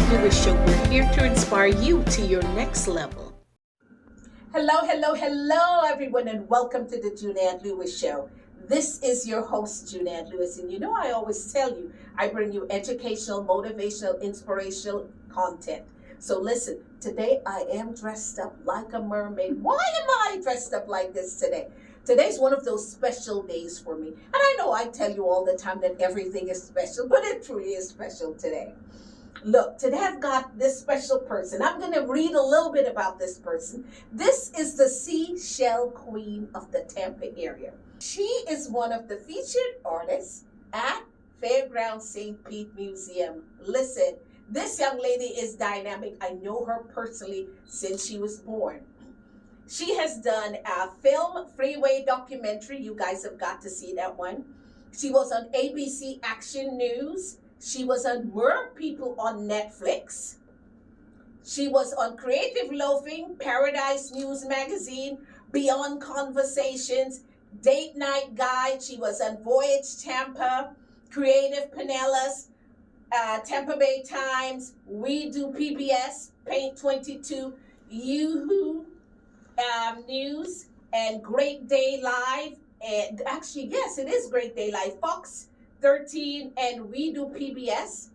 Juneann Lewis Show. We're here to inspire you to your next level. Hello, everyone, and welcome to the Juneann Lewis Show. This is your host, Juneann Lewis, and you know I always tell you, I bring you educational, motivational, inspirational content. So listen, today I am dressed up like a mermaid. Why am I dressed up like this today? Today's one of those special days for me. And I know I tell you all the time that everything is special, but it truly is special today. Look, today I've got this special person. I'm going to read a little bit about this person. This is the Seashell Queen of the Tampa area. She is one of the featured artists at Fairgrounds St. Pete Museum. Listen, this young lady is dynamic. I know her personally since she was born. She has done a film freeway documentary. You guys have got to see that one. She was on ABC Action News. She was on Mer People on Netflix. She was on Creative Loafing, Paradise News Magazine, Beyond Conversations, Date Night Guide. She was on Voyage Tampa, Creative Pinellas, Tampa Bay Times, We Do PBS, Paint 22, Yoo-Hoo News, and Great Day Live. And actually, yes, it is Great Day Live. Fox 13 and We Do PBS.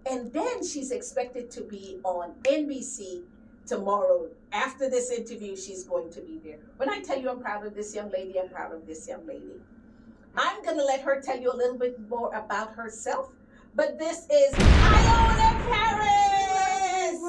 And then she's expected to be on NBC tomorrow. After this interview, she's going to be there. When I tell you I'm proud of this young lady, I'm proud of this young lady. I'm going to let her tell you a little bit more about herself. But this is Iona Parris!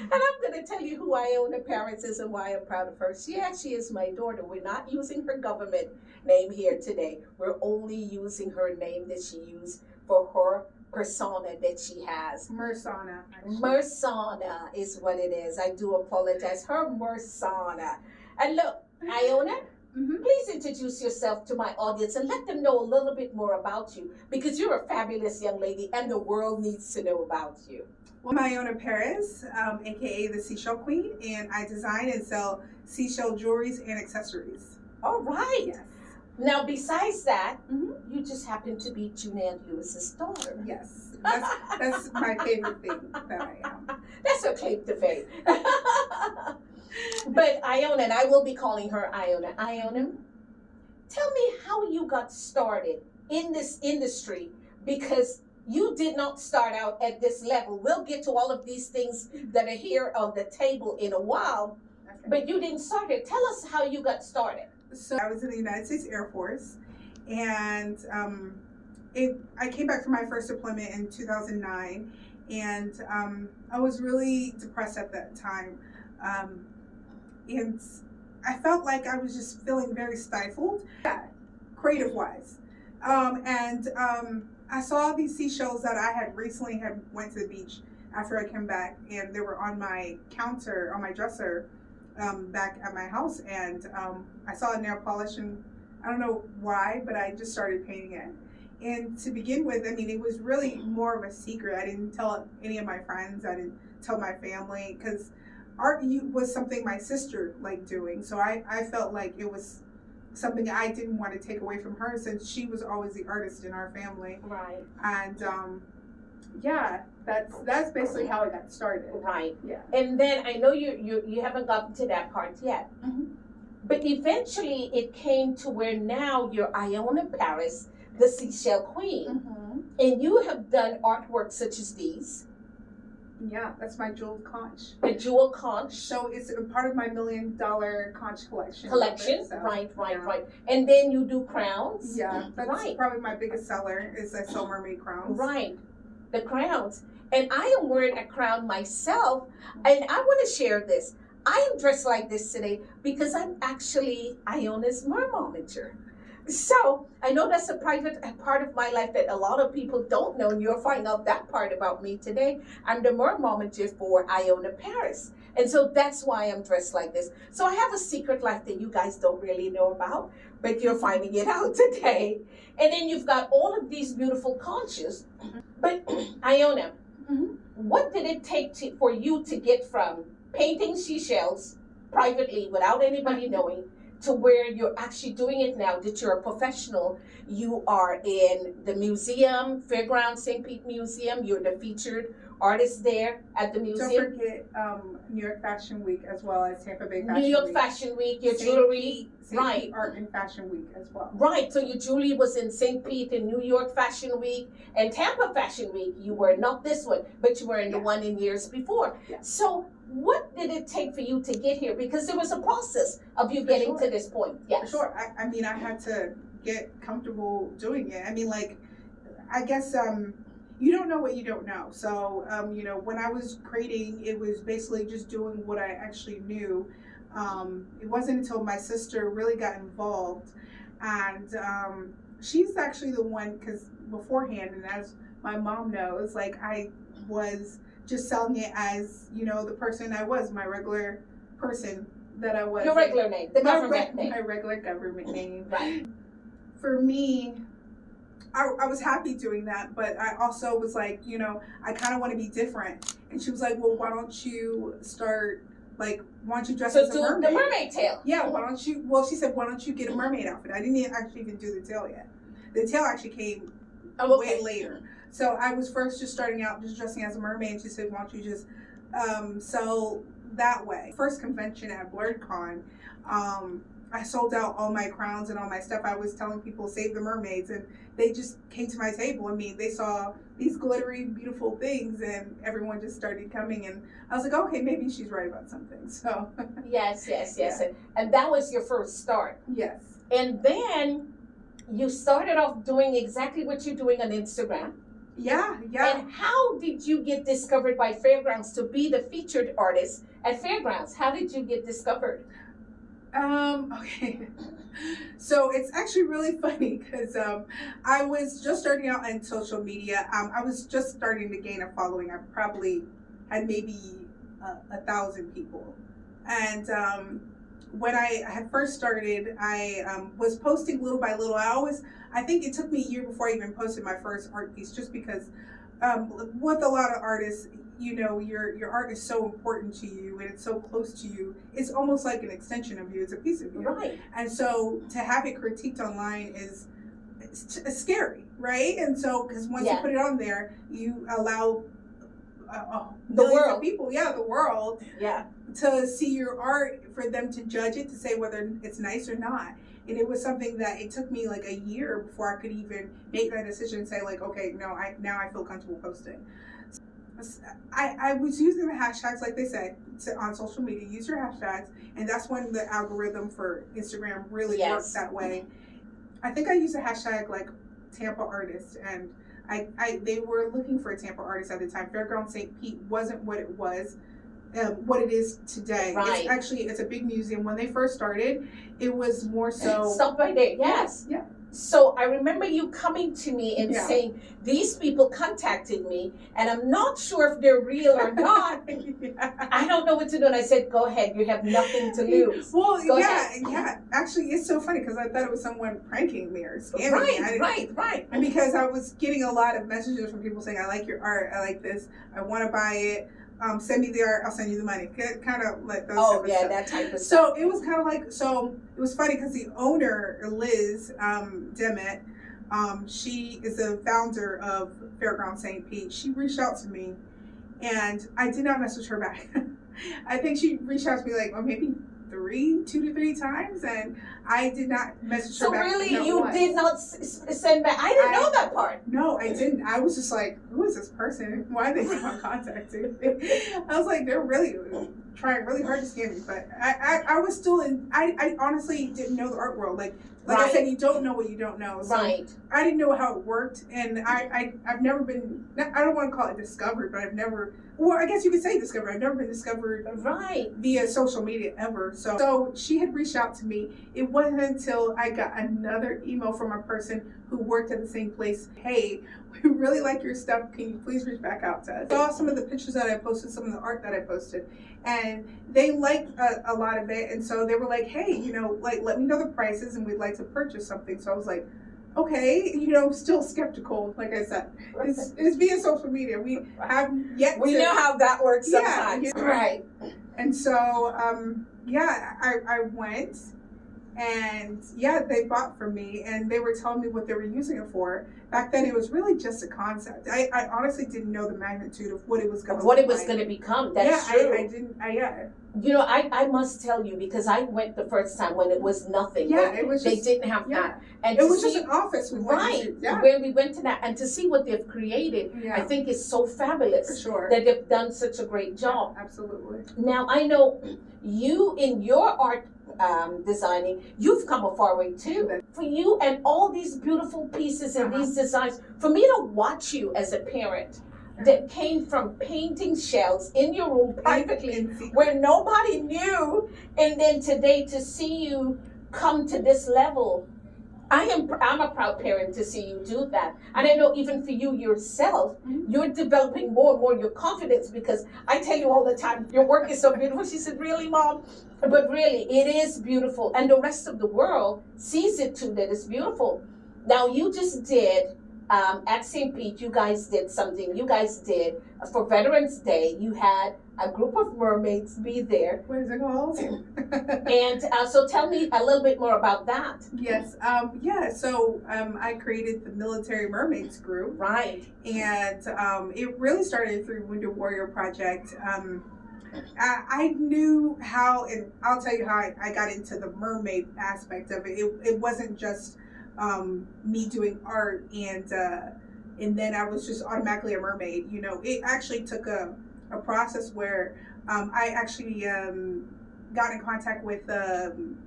And I'm going to tell you who Iona Parris is and why I'm proud of her. She actually is my daughter. We're not using her government name here today. We're only using her name that she used for her persona that she has. Mersana. Mersana is what it is. I do apologize. Her Mersana. And look, Iona, please introduce yourself to my audience and let them know a little bit more about you, because you're a fabulous young lady and the world needs to know about you. Well, I'm Iona Parris, aka the Seashell Queen, and I design and sell seashell jewelries and accessories. All right. Yes. Now, besides that, you just happen to be Juneann Lewis's daughter. Yes, that's my favorite thing that I am. That's her claim to fame. But Iona, and I will be calling her Iona. Iona, tell me how you got started in this industry, because you did not start out at this level. We'll get to all of these things that are here on the table in a while, but you didn't start it. Tell us how you got started. So I was in the United States Air Force, and I came back from my first deployment in 2009, and I was really depressed at that time. And I felt like I was just feeling very stifled, creative-wise. I saw these seashells that I had recently went to the beach after I came back, and they were on my counter, on my dresser, back at my house, and I saw a nail polish, and I don't know why, but I just started painting it. And to begin with, I mean, it was really more of a secret. I didn't tell any of my friends. I didn't tell my family, because art was something my sister liked doing. So I felt like it was something I didn't want to take away from her, since she was always the artist in our family. Right. And yeah, that's basically how it got started. Right. Yeah. And then I know you haven't gotten to that part yet, but eventually it came to where now you're Iona Parris, the Seashell Queen, and you have done artwork such as these. Yeah, that's my jeweled conch. The jewel conch. So it's a part of my $1 million conch collection. So, right. And then you do crowns. Yeah, that's probably my biggest seller, is I sell mermaid crowns. Right, the crowns. And I am wearing a crown myself, and I want to share this. I am dressed like this today because I'm actually Iona's mermometer. So I know that's a private part of my life that a lot of people don't know, and you'll find out that part about me today. I'm the mermometer for Iona Parris. And so that's why I'm dressed like this. So I have a secret life that you guys don't really know about, but you're finding it out today. And then you've got all of these beautiful conches. But Iona, what did it take for you to get from painting seashells privately without anybody knowing to where you're actually doing it now, that you're a professional. You are in the museum, Fairgrounds St. Museum. You're the featured artist there at the museum. Don't forget New York Fashion Week as well as Tampa Bay Fashion Week. New York Fashion Week, your jewelry. St. Pete Art and Fashion Week as well. Right, so your jewelry was in St. Pete and New York Fashion Week and Tampa Fashion Week. You were not this one, but you were in the one in years before. Yeah. So what did it take for you to get here? Because there was a process of you getting to this point. Yes. For sure. I mean, I had to get comfortable doing it. I mean, like, I guess you don't know what you don't know. So, you know, when I was creating, it was basically just doing what I actually knew. It wasn't until my sister really got involved, and she's actually the one, because beforehand, and as my mom knows, like, I was just selling it as, you know, the person I was, my regular person that I was. Your regular name, the government name. My regular government name. Right. For me, I was happy doing that, but I also was like, you know, I kind of want to be different. And she was like, well, why don't you start, like, why don't you dress as a mermaid? The mermaid tail. Yeah, why don't you, well, she said, why don't you get a mermaid outfit? I didn't actually even do the tail yet. The tail actually came way later. So I was first just starting out just dressing as a mermaid, and she said, why don't you just sell that way? First convention at BlurredCon, I sold out all my crowns and all my stuff. I was telling people, save the mermaids, and they just came to my table. I mean, they saw these glittery, beautiful things, and everyone just started coming, and I was like, okay, maybe she's right about something. So Yes. Yeah. And that was your first start. Yes. And then you started off doing exactly what you're doing on Instagram. Yeah. And how did you get discovered by Fairgrounds to be the featured artist at Fairgrounds? How did you get discovered? Okay. So it's actually really funny because I was just starting out on social media. I was just starting to gain a following. I probably had maybe 1,000 people. And when I had first started, I was posting little by little. I think it took me a year before I even posted my first art piece, just because with a lot of artists, you know, your art is so important to you and it's so close to you. It's almost like an extension of you. It's a piece of you. Right. And so to have it critiqued online is it's scary, right? And so, because once you put it on there, you allow the world of people, the world, to see your art, for them to judge it, to say whether it's nice or not. And it was something that it took me like a year before I could even make that decision and say, like, okay, no, now I feel comfortable posting. I was using the hashtags, like they said, on social media. Use your hashtags, and that's when the algorithm for Instagram really works that way. I think I used a hashtag like Tampa artist, and they were looking for a Tampa artist at the time. Fairgrounds St. Pete wasn't what it was, what it is today. Right. It's a big museum. When they first started, it was more so. Stop right there. Yes. Yeah. So I remember you coming to me and saying, these people contacted me and I'm not sure if they're real or not. I don't know what to do. And I said, go ahead, you have nothing to lose. Well, go ahead. Actually, it's so funny because I thought it was someone pranking me or scamming me. Right. And because I was getting a lot of messages from people saying, I like your art, I like this, I want to buy it. Send me the art, I'll send you the money. Kind of like those type of stuff. That type of stuff. So it was kind of like, so it was funny because the owner, Liz Demet, she is the founder of Fairgrounds St. Pete. She reached out to me and I did not message her back. I think she reached out to me like, maybe 2 to 3 times, and I did not message her back. So really, you did not send back? I didn't know that part. No, I didn't. I was just like, who is this person? Why are they not contacting me? I was like, they're really trying really hard to scam me. But I was still I honestly didn't know the art world. Like I said, you don't know what you don't know. So I didn't know how it worked, and I've never been, I don't want to call it discovered, but I've never, well, I guess you could say discovered. I've never been discovered via social media ever. So she had reached out to me. It wasn't until I got another email from a person who worked at the same place. Hey, we really like your stuff. Can you please reach back out to us? I saw some of the pictures that I posted, some of the art that I posted, and they liked a lot of it. And so they were like, hey, you know, like, let me know the prices and we'd like to purchase something. So I was like, okay, you know, still skeptical. Like I said, it's via social media. We have yet we know how that works sometimes. Right. And so, I went, And yeah, they bought from me, and they were telling me what they were using it for. Back then, it was really just a concept. I honestly didn't know the magnitude of what it was going to become. That's true. I didn't. You know, I must tell you, because I went the first time when it was nothing. Yeah, it was. They didn't have that, and it was just an office. Right. When we went to that, and to see what they've created, I think is so fabulous. For sure. That they've done such a great job. Yeah, absolutely. Now I know you in your art designing, you've come a far way too. For you and all these beautiful pieces and these designs, for me to watch you as a parent that came from painting shells in your room privately where nobody knew, and then today to see you come to this level, I'm a proud parent to see you do that. And I know even for you yourself, you're developing more and more your confidence, because I tell you all the time, your work is so beautiful. She said, really, Mom? But really, it is beautiful. And the rest of the world sees it too, that it's beautiful. Now, you just did, at St. Pete, you guys did something. You guys did, for Veterans Day, you had a group of mermaids be there. What is it called? And so tell me a little bit more about that. Yes. So I created the Military Mermaids group. Right. And it really started through Wounded Warrior Project. I knew how, and I'll tell you how I got into the mermaid aspect of it. It wasn't just me doing art and then I was just automatically a mermaid. You know, it actually took a process where I actually got in contact with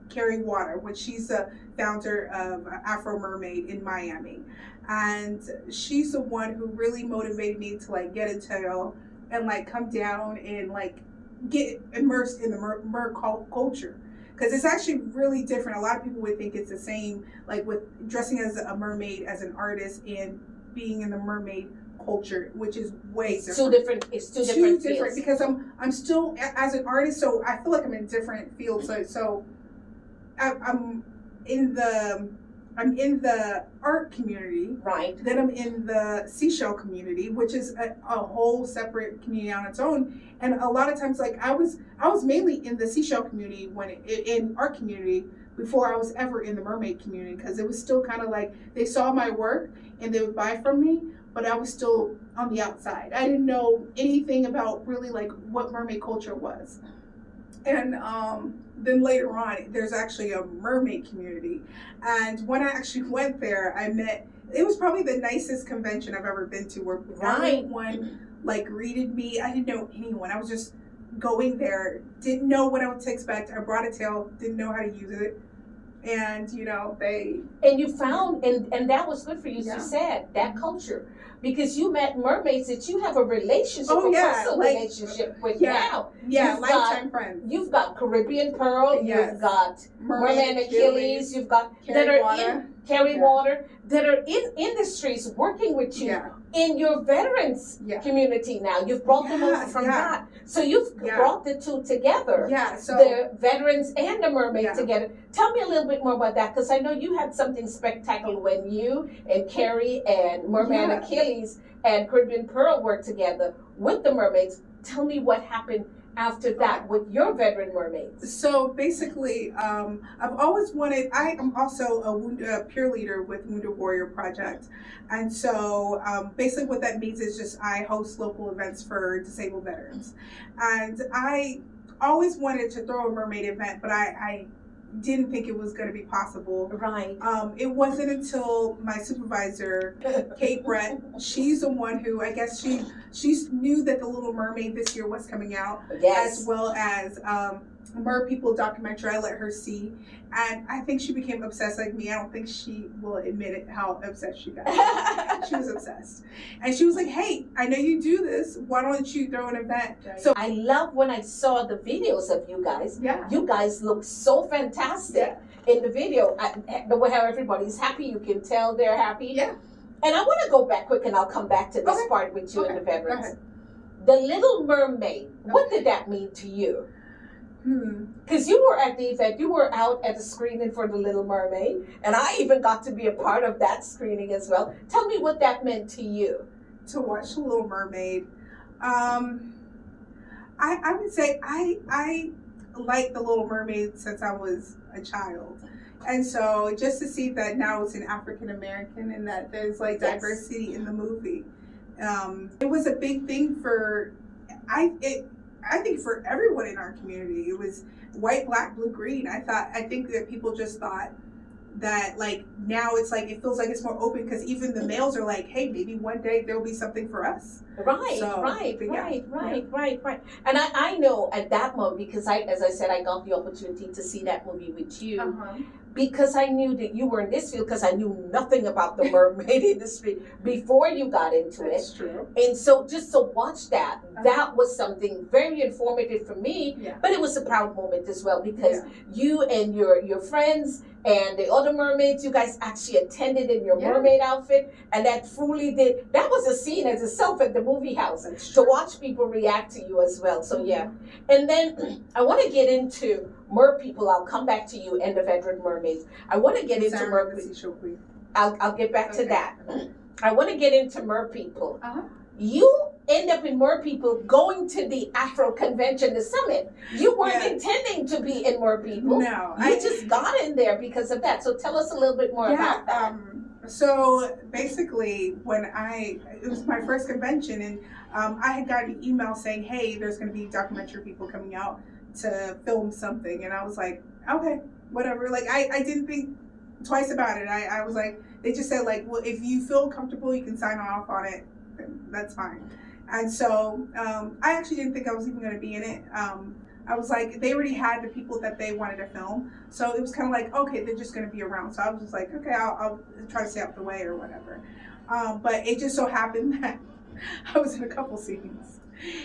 Carrie Water, which she's the founder of Afro Mermaid in Miami, and she's the one who really motivated me to like get into it and like come down and like get immersed in the mer culture. Because it's actually really different. A lot of people would think it's the same, like with dressing as a mermaid, as an artist, and being in the mermaid culture, which is way different. It's two different fields. Because I'm still as an artist, so I feel like I'm in different fields. So I'm in the art community, right? Then I'm in the seashell community, which is a whole separate community on its own. And a lot of times, like I was mainly in the seashell community in art community before I was ever in the mermaid community, because it was still kind of like they saw my work and they would buy from me, but I was still on the outside. I didn't know anything about really like what mermaid culture was. And then later on, there's actually a mermaid community. And when I actually went there, I met, it was probably the nicest convention I've ever been to, where everyone like greeted me. I didn't know anyone. I was just going there, didn't know what I was to expect. I brought a tail, didn't know how to use it. And, you know, And you found, and that was good for you, you said, that culture. Because you met mermaids that you have a relationship, relationship with now. Yeah, lifetime friends. You've got Caribbean Pearl, you've got Merman Achilles, you've got Carry Water, that are in industries working with you in your veterans community now. You've brought them over from that. So you've brought the two together. Yeah, so the veterans and the mermaid together. Tell me a little bit more about that, because I know you had something spectacular when you and Carrie and Merman Achilles and Caribbean Pearl worked together with the mermaids. Tell me what happened after that with your veteran mermaids. So basically, I've always wanted, I am also a peer leader with Wounded Warrior Project. And so basically what that means is just I host local events for disabled veterans. And I always wanted to throw a mermaid event, but I didn't think it was going to be possible. Right. It wasn't until my supervisor, Kate Brett, she's the one who, I guess she knew that The Little Mermaid this year was coming out, as well as Mer People documentary I let her see, and I think she became obsessed like me. I don't think she will admit it, how obsessed she got. She was obsessed. And she was like, hey, I know you do this, why don't you throw an event? So I love when I saw the videos of you guys. Yeah. You guys look so fantastic in the video. The way how everybody's happy, you can tell they're happy. Yeah. And I want to go back quick, and I'll come back to this part with you and the veterans. The Little Mermaid, what did that mean to you? Because you were at the event, you were out at the screening for The Little Mermaid, and I even got to be a part of that screening as well. Tell me what that meant to you. To watch The Little Mermaid, I would say I liked The Little Mermaid since I was a child. And so just to see that now it's an African American and that there's like diversity in the movie, it was a big thing for I think for everyone in our community. It was white, black, blue, green. I think that people just thought that like now it's like it feels like it's more open because even the males are like, hey, maybe one day there'll be something for us. Right, right. And I know at that moment, because as I said, I got the opportunity to see that movie with you. Because I knew that you were in this field, because I knew nothing about the mermaid industry before you got into it. That's true. And so just to watch that, that was something very informative for me, but it was a proud moment as well, because you and your friends and the other mermaids, you guys actually attended in your mermaid outfit, and that truly that was a scene as itself at the movie house to watch people react to you as well. So and then I want to get into mer people. I'll come back to you and the veteran mermaids. I want to get into mer people. I'll get back to that. I want to get into mer people. You end up in mer people going to the Afro convention, the summit. You weren't intending to be in mer people. No, you just got in there because of that. So tell us a little bit more about that. So basically, it was my first convention, and I had gotten an email saying, hey, there's going to be documentary people coming out to film something, and I was like, okay, whatever. Like I didn't think twice about it. I was like, they just said like, well, if you feel comfortable, you can sign off on it. That's fine. And so I actually didn't think I was even going to be in it. I was like, they already had the people that they wanted to film, so it was kind of like, okay, they're just going to be around. So I was just like, okay, I'll try to stay out the way or whatever. But it just so happened that I was in a couple scenes.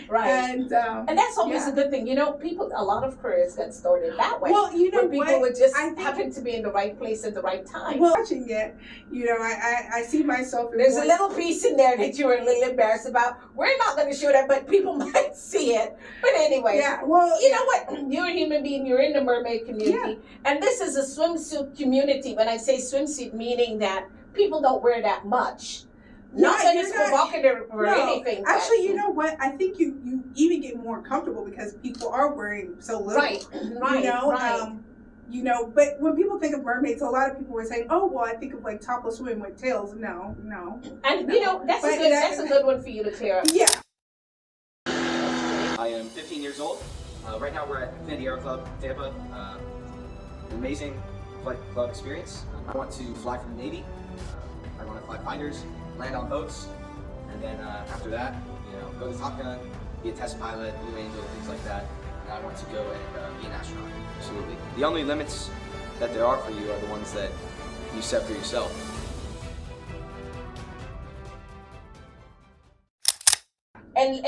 Right. And that's always a good thing. You know, a lot of careers get started that way. Well, you know, when people would just happen to be in the right place at the right time. Well, watching it, you know, I see myself. There's a little piece in there that you were a little embarrassed about. We're not going to show that, but people might see it. But anyway, well, you know what? You're a human being. You're in the mermaid community, and this is a swimsuit community. When I say swimsuit, meaning that people don't wear that much. Not that it's provocative or anything. Actually, you know what? I think you even get more comfortable because people are wearing so little. Right. You know, but when people think of mermaids, a lot of people were saying, "Oh, well, I think of like topless women with tails." No. And you know, that's a good one for you to clear up. Yeah. I am 15 years old. Right now, we're at Infinity Air Club, Tampa. An amazing flight club experience. I want to fly for the Navy. I want to fly fighters, land on boats, and then after that, you know, go to Top Gun, be a test pilot, Blue Angel, things like that. And I want to go and be an astronaut. Absolutely. The only limits that there are for you are the ones that you set for yourself. And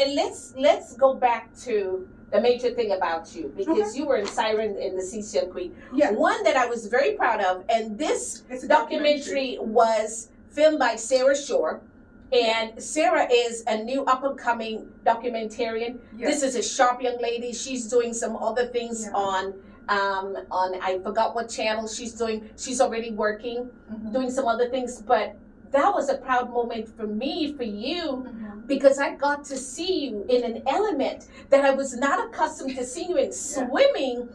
let's go back to the major thing about you, because you were in Siren in the Seashells Queen. Yeah. One that I was very proud of, and this documentary was filmed by Sarah Shore. And Sarah is a new up-and-coming documentarian. This is a sharp young lady. She's doing some other things on I forgot what channel she's doing. She's already working, doing some other things. But that was a proud moment for me, for you, because I got to see you in an element that I was not accustomed to seeing you in, swimming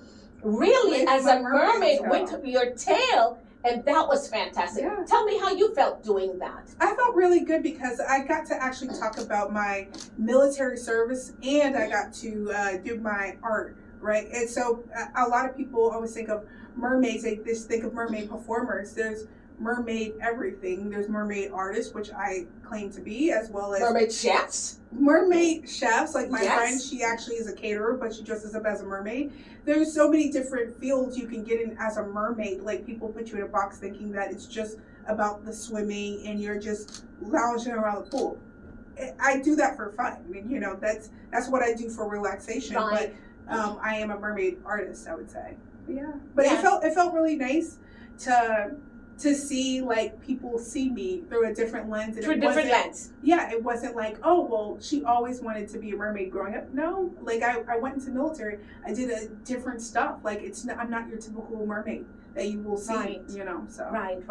really with as a mermaid with your tail. And that was fantastic. Tell me how you felt doing that. I felt really good because I got to actually talk about my military service, and I got to do my art, right? And so a lot of people always think of mermaids, they just think of mermaid performers. There's mermaid everything. There's mermaid artists, which I claim to be, as well as mermaid chefs. Mermaid chefs, like my friend, she actually is a caterer, but she dresses up as a mermaid. There's so many different fields you can get in as a mermaid. Like, people put you in a box thinking that it's just about the swimming and you're just lounging around the pool. I do that for fun. I mean, you know, that's what I do for relaxation. But I am a mermaid artist, I would say. But it felt really nice to see, like, people see me through a different lens. Through a different lens. Yeah, it wasn't like, oh, well, she always wanted to be a mermaid growing up. No, like, I went into the military. I did a different stuff. Like, I'm not your typical mermaid that you will see, you know, so. Right.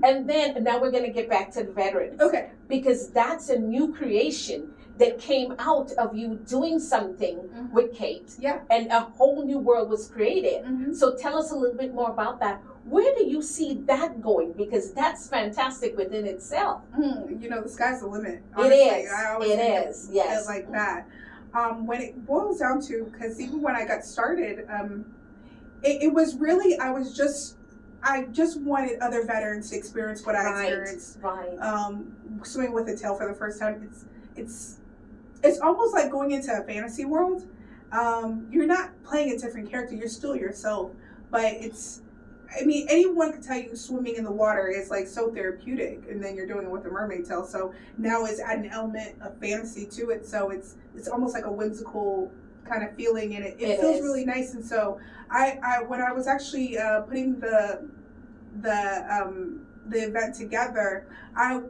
And then, now we're going to get back to the veterans. Okay. Because that's a new creation that came out of you doing something with Kate. Yeah. And a whole new world was created. So tell us a little bit more about that. Where do you see that going? Because that's fantastic within itself. You know, the sky's the limit. Honestly. It is. I always think of Yes. it like that. When it boils down to, because even when I got started, it was really, I just wanted other veterans to experience what I experienced. Right. Swimming with a tail for the first time. It's almost like going into a fantasy world. You're not playing a different character. You're still yourself, but anyone could tell you swimming in the water is like so therapeutic, and then you're doing it with a mermaid tail. So now it's add an element of fantasy to it. So it's almost like a whimsical kind of feeling, and it feels really nice. And so I when I was actually putting the event together, I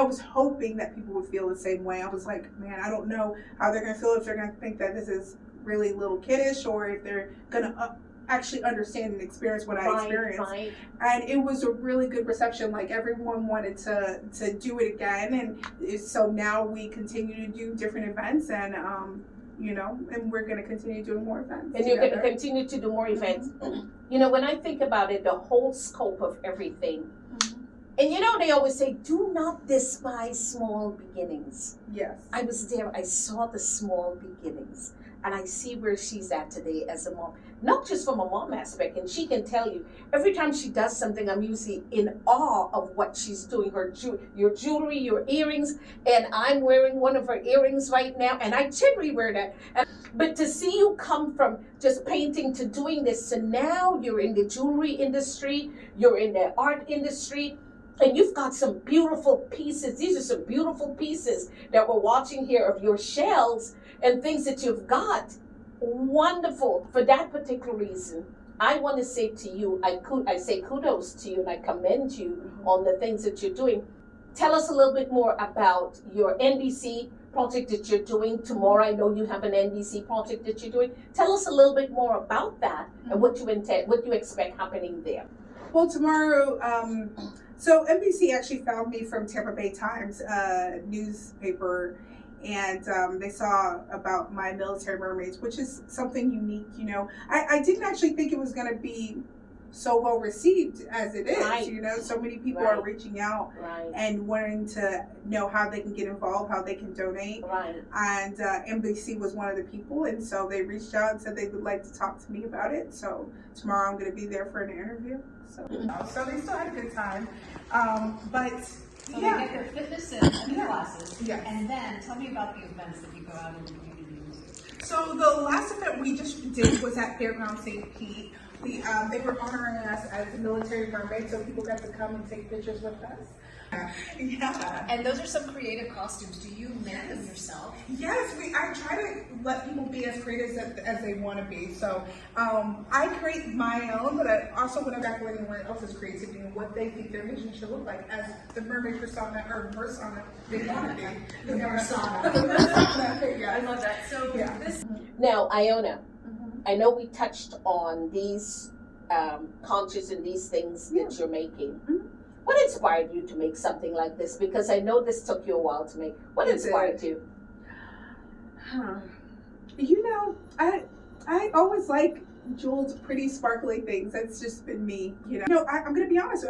was hoping that people would feel the same way. I was like, man, I don't know how they're gonna feel, if they're gonna think that this is really little kiddish, or if they're gonna actually understand and experience what I experienced. Right. And it was a really good reception. Like, everyone wanted to do it again, and so now we continue to do different events, and and we're going to continue doing more events. And you're going to continue to do more events. Mm-hmm. When I think about it, the whole scope of everything. Mm-hmm. And they always say, do not despise small beginnings. Yes. I was there. I saw the small beginnings. And I see where she's at today as a mom. Not just from a mom aspect. And she can tell you, every time she does something, I'm usually in awe of what she's doing. Your jewelry, your earrings. And I'm wearing one of her earrings right now. And I typically wear that. But to see you come from just painting to doing this, to now you're in the jewelry industry, you're in the art industry, and you've got some beautiful pieces. These are some beautiful pieces that we're watching here of your shells and things that you've got. Wonderful. For that particular reason, I want to say to you, I say kudos to you, and I commend you on the things that you're doing. Tell us a little bit more about your NBC project that you're doing. Tomorrow, I know you have an NBC project that you're doing. Tell us a little bit more about that and what you expect happening there. Well, tomorrow, so NBC actually found me from Tampa Bay Times newspaper, and they saw about my military mermaids, which is something unique. I didn't actually think it was going to be so well received as it is. Right. So many people are reaching out and wanting to know how they can get involved, how they can donate. Right. And NBC was one of the people, and so they reached out and said they would like to talk to me about it. So tomorrow I'm going to be there for an interview. So they still had a good time, but. So they get their fitness and classes. Yes. And then tell me about the events that you go out into the community and do. So the last event we just did was at Fairgrounds St. They were honoring us as military mermaids, so people got to come and take pictures with us. Yeah. And those are some creative costumes. Do you make them yourself? Yes, I try to let people be as creative as they want to be. So I create my own, but I also want to evaluate anyone else's creativity and what they think their vision should look like as the mermaid persona they want to be. The persona. Yeah. I love that. So this. Now, Iona, I know we touched on these conches and these things that you're making. Mm-hmm. What inspired you to make something like this? Because I know this took you a while to make. What inspired you? I always like jeweled, pretty, sparkly things. That's just been me. I'm going to be honest.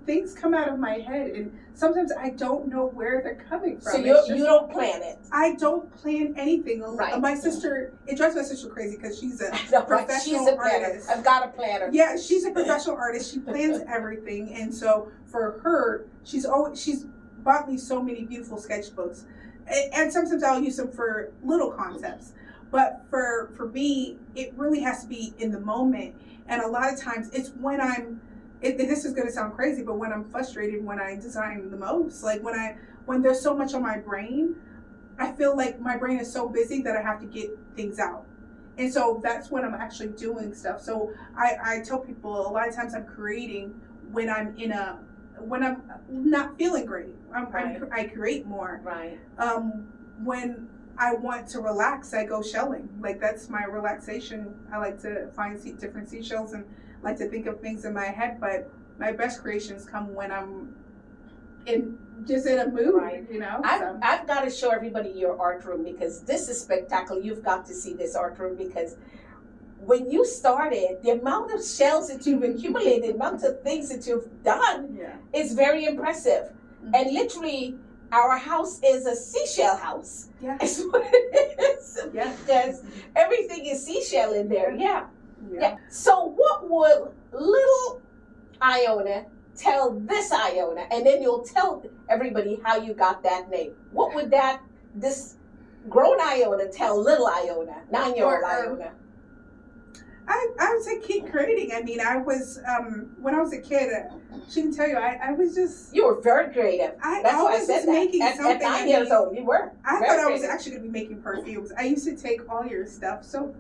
Things come out of my head, and sometimes I don't know where they're coming from. So you don't plan it. I don't plan anything. Right. My sister, it drives my sister crazy because she's a professional artist. I've got a planner. Yeah, she's a professional artist. She plans everything, and so for her, she's bought me so many beautiful sketchbooks, and sometimes I'll use them for little concepts. But for me, it really has to be in the moment. And a lot of times it's when this is going to sound crazy, but when I'm frustrated, when I design the most, like when there's so much on my brain, I feel like my brain is so busy that I have to get things out. And so that's when I'm actually doing stuff. So I tell people a lot of times I'm creating when I'm not feeling great. I create more. Right. When I want to relax, I go shelling. Like, that's my relaxation. I like to find different seashells and like to think of things in my head, but my best creations come when I'm in a mood, right. I've got to show everybody your art room, because this is spectacular. You've got to see this art room, because when you started, the amount of shells that you've accumulated, the amount of things that you've done is very impressive. Mm-hmm. And literally, our house is a seashell house. Yeah. That's what it is. Yeah. Because everything is seashell in there. Yeah. So what would little Iona tell this Iona? And then you'll tell everybody how you got that name. What would this grown Iona tell little Iona, 9-year-old Iona? I would say keep creating. I mean, I was, when I was a kid, she can tell you, I was just... You were very creative. That's why I said that. Making at something. 9 years old, you were. I thought I was actually going to be making perfumes. I used to take all your stuff. So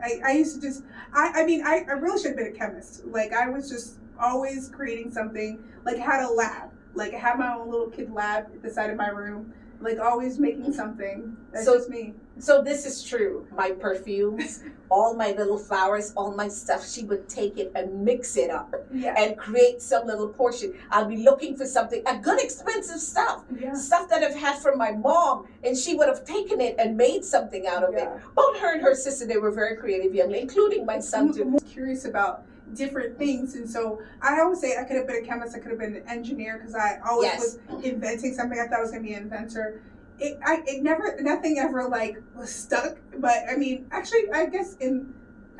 I used to just, I mean, I really should have been a chemist. Like, I was just always creating something. Like, I had a lab. Like, I had my own little kid lab at the side of my room. Like, always making something. That's just me. So this is true. My perfumes, all my little flowers, all my stuff, she would take it and mix it up and create some little portion. I'll be looking for something, a good expensive stuff, stuff that I've had from my mom, and she would have taken it and made something out of it. Both her and her sister, they were very creative young, including my son too. I'm curious about different things, and so I always say I could have been a chemist, I could have been an engineer, because I always was inventing something. I thought I was going to be an inventor. Nothing ever like was stuck. But I mean, actually, I guess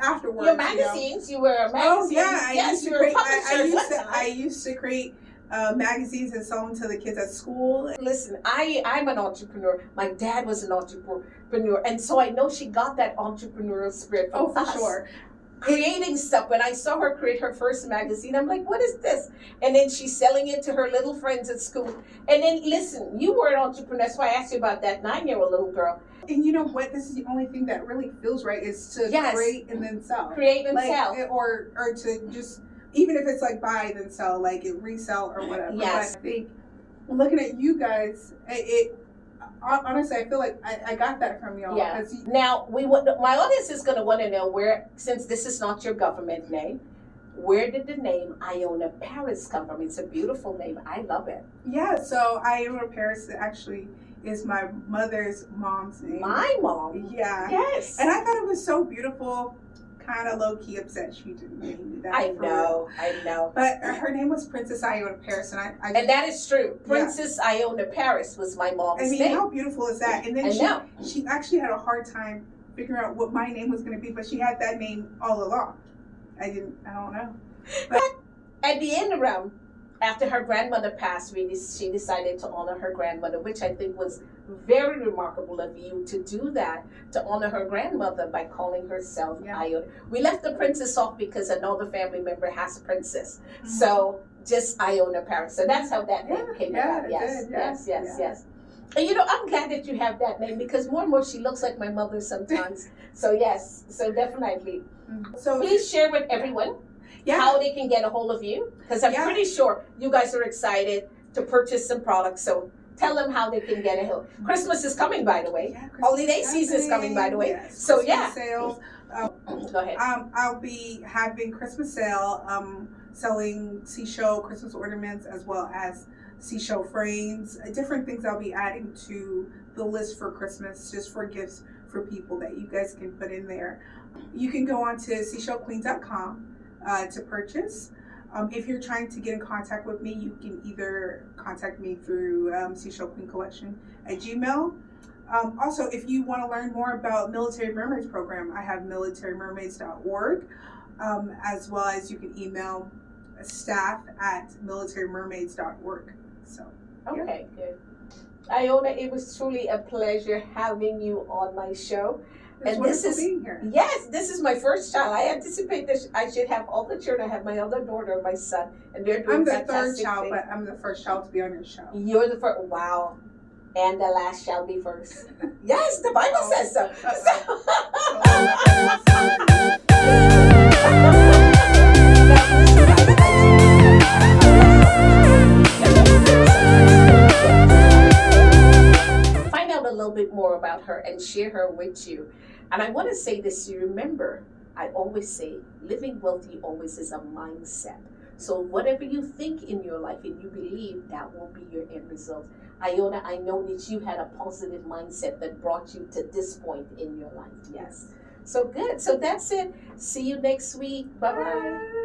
afterwards. Your magazines, you were a magazine. Oh yeah, I used to create magazines and sell them to the kids at school. Listen, I'm an entrepreneur. My dad was an entrepreneur, and so I know she got that entrepreneurial spirit from us. For sure. Creating stuff. When I saw her create her first magazine, I'm like, what is this? And then she's selling it to her little friends at school. And then, listen, you were an entrepreneur. That's why I asked you about that 9-year-old little girl. And you know what? This is the only thing that really feels right, is to create and then sell. Create and sell. Or to just, even if it's like buy then sell, like resell or whatever. Yes. But I think looking at you guys, honestly, I feel like I got that from y'all. Yeah. Now, my audience is going to want to know where, since this is not your government name, where did the name Iona Parris come from? It's a beautiful name. I love it. Yeah, so Iona Parris actually is my mother's mom's name. My mom? Yeah. Yes. And I thought it was so beautiful. Kind of low-key upset she didn't name me that. I know. But her name was Princess Iona Parris, and and that is true. Princess Iona Parris was my mom's name. I mean, how beautiful is that? And then she actually had a hard time figuring out what my name was going to be, but she had that name all along. I don't know. But at the end around, after her grandmother passed, she decided to honor her grandmother, which I think was very remarkable of you to do that, to honor her grandmother by calling herself Iona. We left the princess off because another family member has a princess. Mm-hmm. So just Iona Parris. So that's how that name came about. Yes. And you know, I'm glad that you have that name, because more and more she looks like my mother sometimes. So yes, so definitely. So please share with everyone how they can get a hold of you, because I'm pretty sure you guys are excited to purchase some products. So tell them how they can get a hold. Christmas is coming, by the way. Holiday season is coming, by the way. Yes. So Christmas sales. Go ahead. I'll be having Christmas sale, selling seashell Christmas ornaments, as well as seashell frames, different things I'll be adding to the list for Christmas, just for gifts for people that you guys can put in there. You can go on to seashellqueen.com to purchase. If you're trying to get in contact with me, you can either contact me through Seashell Queen Collection at Gmail. Also, if you want to learn more about Military Mermaids program, I have militarymermaids.org, as well as you can email staff at militarymermaids.org. So, okay, good. Iona, it was truly a pleasure having you on my show. And this is being here. Yes, this is my first child. I anticipate that I should have all the children. I have my other daughter and my son, and they're doing fantastic. I'm the third child, but I'm the first child to be on your show. You're the first. Wow. And the last shall be first. Yes, the Bible says so. Find out a little bit more about her and share her with you. And I want to say this, you remember, I always say, living wealthy always is a mindset. So whatever you think in your life and you believe, that will be your end result. Iona, I know that you had a positive mindset that brought you to this point in your life. Yes. So good. So that's it. See you next week. Bye bye.